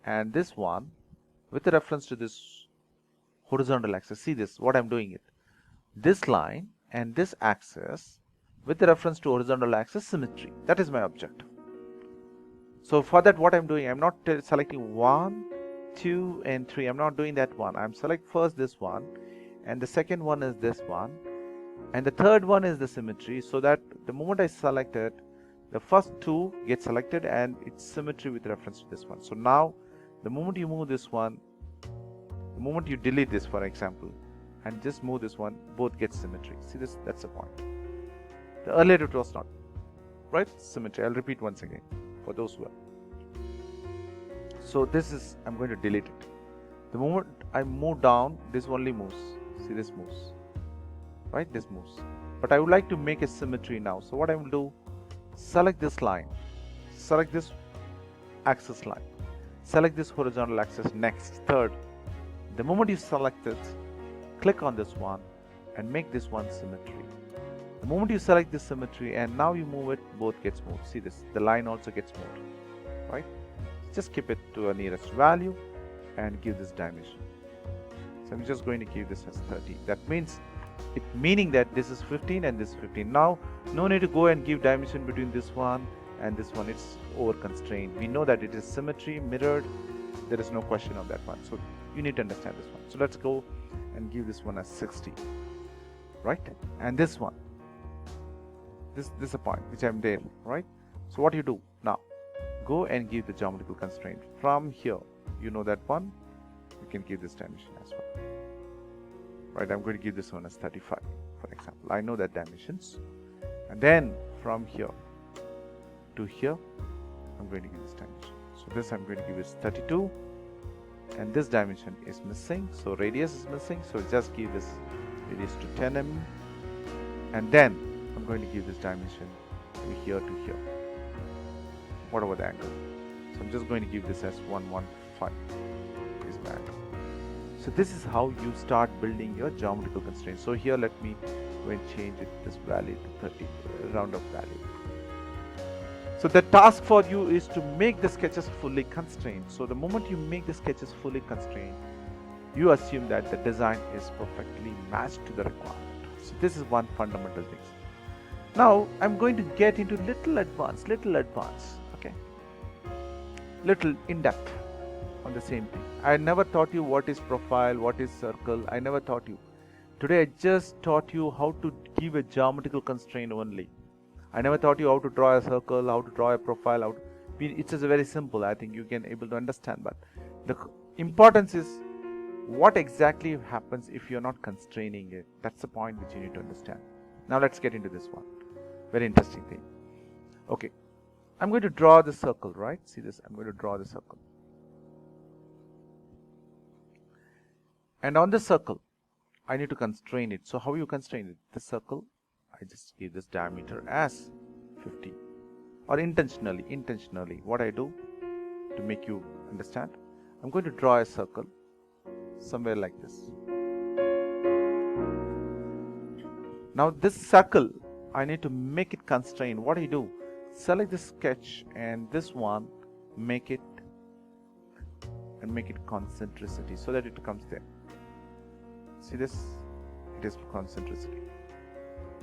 and this one with reference to this horizontal axis. See this, what I'm doing it. This line and this axis with reference to horizontal axis symmetry. That is my objective. So for that, what I'm doing, I'm not selecting 1, 2 and 3. I'm not doing that one. I'm select first this one, and the second one is this one, and the third one is the symmetry, so that the moment I select it, the first 2 get selected and it's symmetry with reference to this one. So now the moment you move this one, the moment you delete this, for example, and just move this one, both get symmetry. See this, that's the point. The earlier it was not, right? Symmetry. I'll repeat once again for those who are. So this is, I'm going to delete it. The moment I move down, this only moves. See, this moves, right? This moves. But I would like to make a symmetry now. So what I will do, select this line, select this axis line, select this horizontal axis next, third. The moment you select it, click on this one and make this one symmetry. The moment you select this symmetry and now you move it, both gets moved. See this, the line also gets moved, right? Just keep it to a nearest value and give this dimension. So I'm just going to give this as 30. That means it meaning that this is 15 and this is 15. Now no need to go and give dimension between this one and this one. It's over constrained. We know that it is symmetry, mirrored. There is no question on that one. So you need to understand this one. So let's go and give this one as 60, right? And this one, this is a point which I'm there, right? So what you do now, go and give the geometrical constraint. From here, you know that one, you can give this dimension as well, right? I'm going to give this one as 35, for example. I know that dimensions. And then from here to here, I'm going to give this dimension. So this I'm going to give is 32, and this dimension is missing, so radius is missing, so just give this radius to 10 mm, and then I'm going to give this dimension to here to here, whatever the angle. So I'm just going to give this as 115 is my angle. So this is how you start building your geometrical constraints. So here let me go and change it, this value to 30, round up value. So the task for you is to make the sketches fully constrained. So the moment you make the sketches fully constrained, you assume that the design is perfectly matched to the requirement. So this is one fundamental thing. Now I'm going to get into little advanced, okay, little in depth on the same thing. I never taught you what is profile, what is circle. I never taught you. Today I just taught you how to give a geometrical constraint only. I never taught you how to draw a circle, how to draw a profile. It's just very simple. I think you can able to understand. But the importance is what exactly happens if you're not constraining it. That's the point which you need to understand. Now let's get into this one. Very interesting thing. Okay, I'm going to draw the circle, right? See this, I'm going to draw the circle. And on the circle, I need to constrain it. So how you constrain it? The circle, I just give this diameter as 50. Or intentionally, what I do to make you understand, I'm going to draw a circle somewhere like this. Now this circle, I need to make it constrained. What do you do? Select this sketch and this one, make it concentricity so that it comes there. See this? It is concentricity.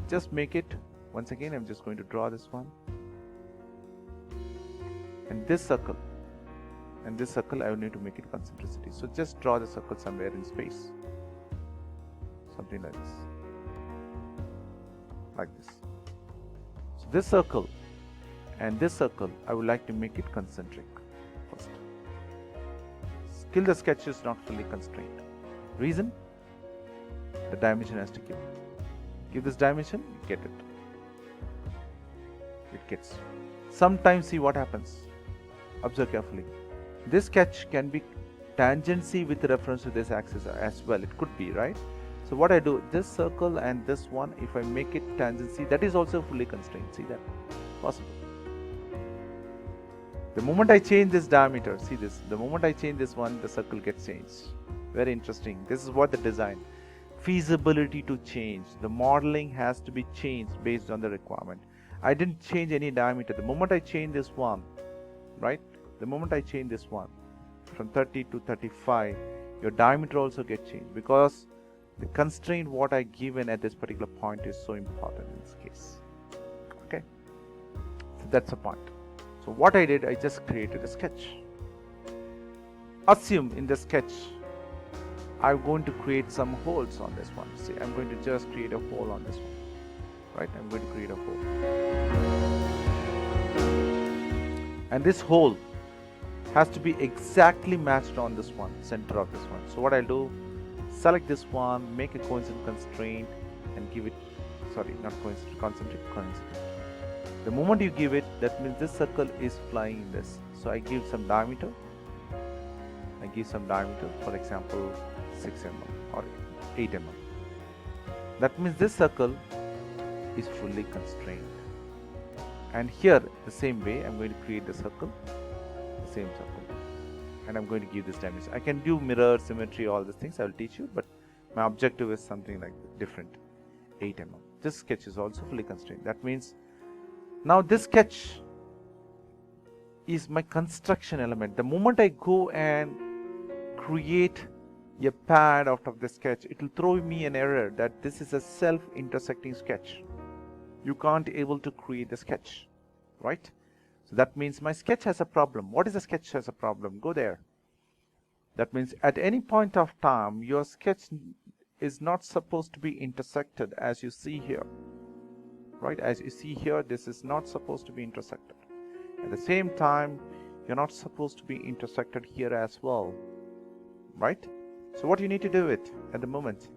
Just make it, once again I'm just going to draw this one. And this circle I will need to make it concentricity. So just draw the circle somewhere in space. Something like this. Like this. So this circle and this circle, I would like to make it concentric first. Still the sketch is not fully constrained. Reason? The dimension has to give. Give this dimension, you get it. It gets. Sometimes see what happens. Observe carefully. This sketch can be tangency with reference to this axis as well. It could be, right? So what I do, this circle and this one, if I make it tangency, that is also fully constrained. See that? Possible. The moment I change this diameter, see this, the moment I change this one, the circle gets changed. Very interesting. This is what the design. Feasibility to change. The modeling has to be changed based on the requirement. I didn't change any diameter. The moment I change this one, right? The moment I change this one from 30 to 35, your diameter also gets changed because the constraint what I given at this particular point is so important in this case. Okay, so that's the point. So what I did, I just created a sketch. Assume in the sketch I'm going to create some holes on this one. See, I'm going to just create a hole on this one. Right, I'm going to create a hole. And this hole has to be exactly matched on this one, center of this one. So what I'll do, select this one, make a coincident constraint and give it, sorry, not coincident, concentric. The moment you give it, that means this circle is flying in this. So I give some diameter. I give some diameter, for example, 6 mm or 8 mm. That means this circle is fully constrained. And here, the same way, I'm going to create the circle, the same circle, and I'm going to give this dimension. I can do mirror, symmetry, all these things I will teach you, but my objective is something like different, 8 mm. This sketch is also fully constrained. That means now this sketch is my construction element. The moment I go and create a pad out of the sketch, it will throw me an error that this is a self-intersecting sketch. You can't able to create the sketch, right? So that means my sketch has a problem. What is the sketch has a problem? Go there. That means at any point of time, your sketch is not supposed to be intersected as you see here, right? As you see here, this is not supposed to be intersected. At the same time, you're not supposed to be intersected here as well, right? So what you need to do it at the moment,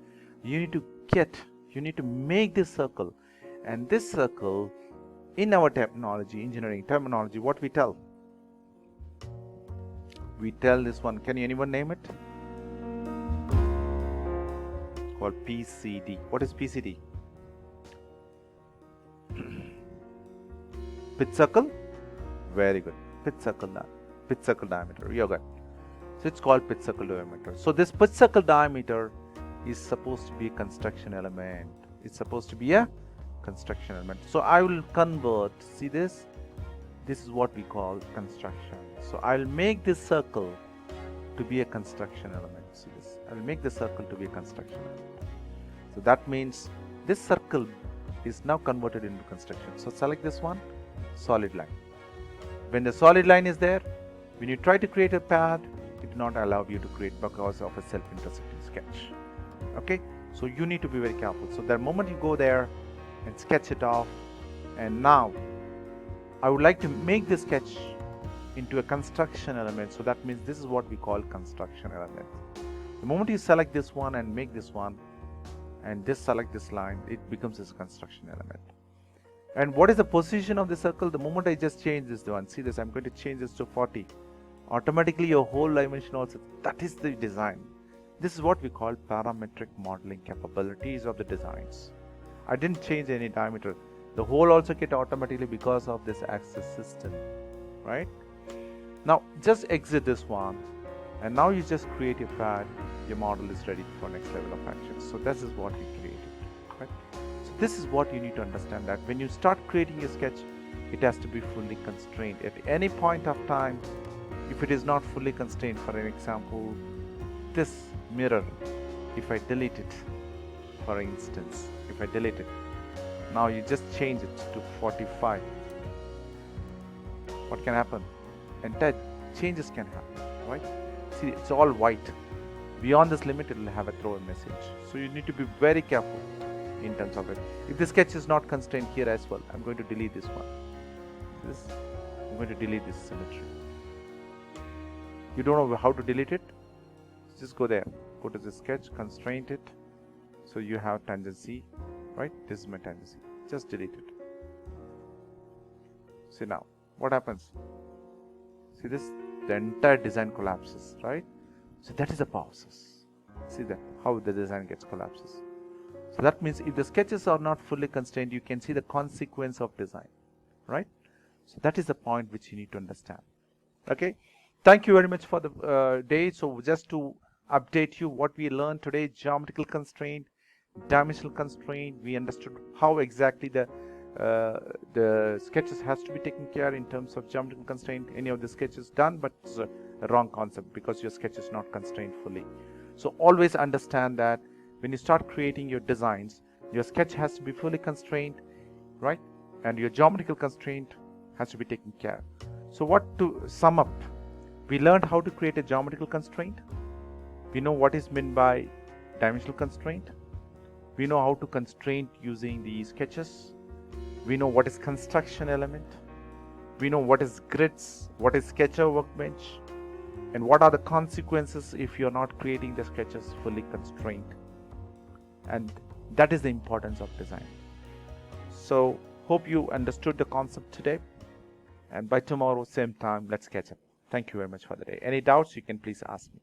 you need to make this circle. And this circle, in our technology, engineering terminology, what we tell? We tell this one, can anyone name it? It's called PCD. What is PCD? Pitch circle? Very good. Pitch circle diameter. You're good. So it's called pitch circle diameter. So this pitch circle diameter is supposed to be a construction element. It's supposed to be a construction element. So I will convert, see this? This is what we call construction. So I'll make this circle to be a construction element. See this? I'll make the circle to be a construction element. So that means this circle is now converted into construction. So select this one, solid line. When the solid line is there, when you try to create a pad, it will not allow you to create because of a self-intersecting sketch. Okay, so you need to be very careful. So the moment you go there and sketch it off, and now I would like to make this sketch into a construction element. So that means this is what we call construction element. The moment you select this one and make this one and just select this line, it becomes this construction element. And what is the position of the circle? The moment I just change this one, see this, I'm going to change this to 40. Automatically your whole dimension also, that is the design. This is what we call parametric modeling capabilities of the designs. I didn't change any diameter. The hole also get automatically because of this axis system, right? Now just exit this one And now you just create your pad, your model is ready for next level of action. So this is what we created, right? So this is what you need to understand, that when you start creating a sketch, it has to be fully constrained. At any point of time, if it is not fully constrained, for an example, this mirror, if I delete it, for instance, if I delete it, now you just change it to 45, what can happen? Entire changes can happen, right? See, it's all white. Beyond this limit, it will have a throw message. So you need to be very careful in terms of it. If the sketch is not constrained here as well, I'm going to delete this one. I'm going to delete this symmetry. You don't know how to delete it? Just go there. Go to the sketch, constrain it. So you have tangency, right? This is my tangency. Just delete it. See now, what happens? See this? The entire design collapses, right? So that is the process. See that, how the design gets collapses. So that means if the sketches are not fully constrained, you can see the consequence of design, right? So that is the point which you need to understand. Okay, thank you very much for the day. So just to update you what we learned today: geometrical constraint, dimensional constraint. We understood how exactly the sketches has to be taken care in terms of geometrical constraint. Any of the sketches done, but it's a wrong concept because your sketch is not constrained fully. So always understand that when you start creating your designs, your sketch has to be fully constrained, right? And your geometrical constraint has to be taken care. So what to sum up, we learned how to create a geometrical constraint. We know what is meant by dimensional constraint. We know how to constrain using the sketches. We know what is construction element. We know what is grids, what is sketcher workbench, and what are the consequences if you're not creating the sketches fully constrained. And that is the importance of design. So hope you understood the concept today, and by tomorrow same time let's catch up. Thank you very much for the day. Any doubts, you can please ask me.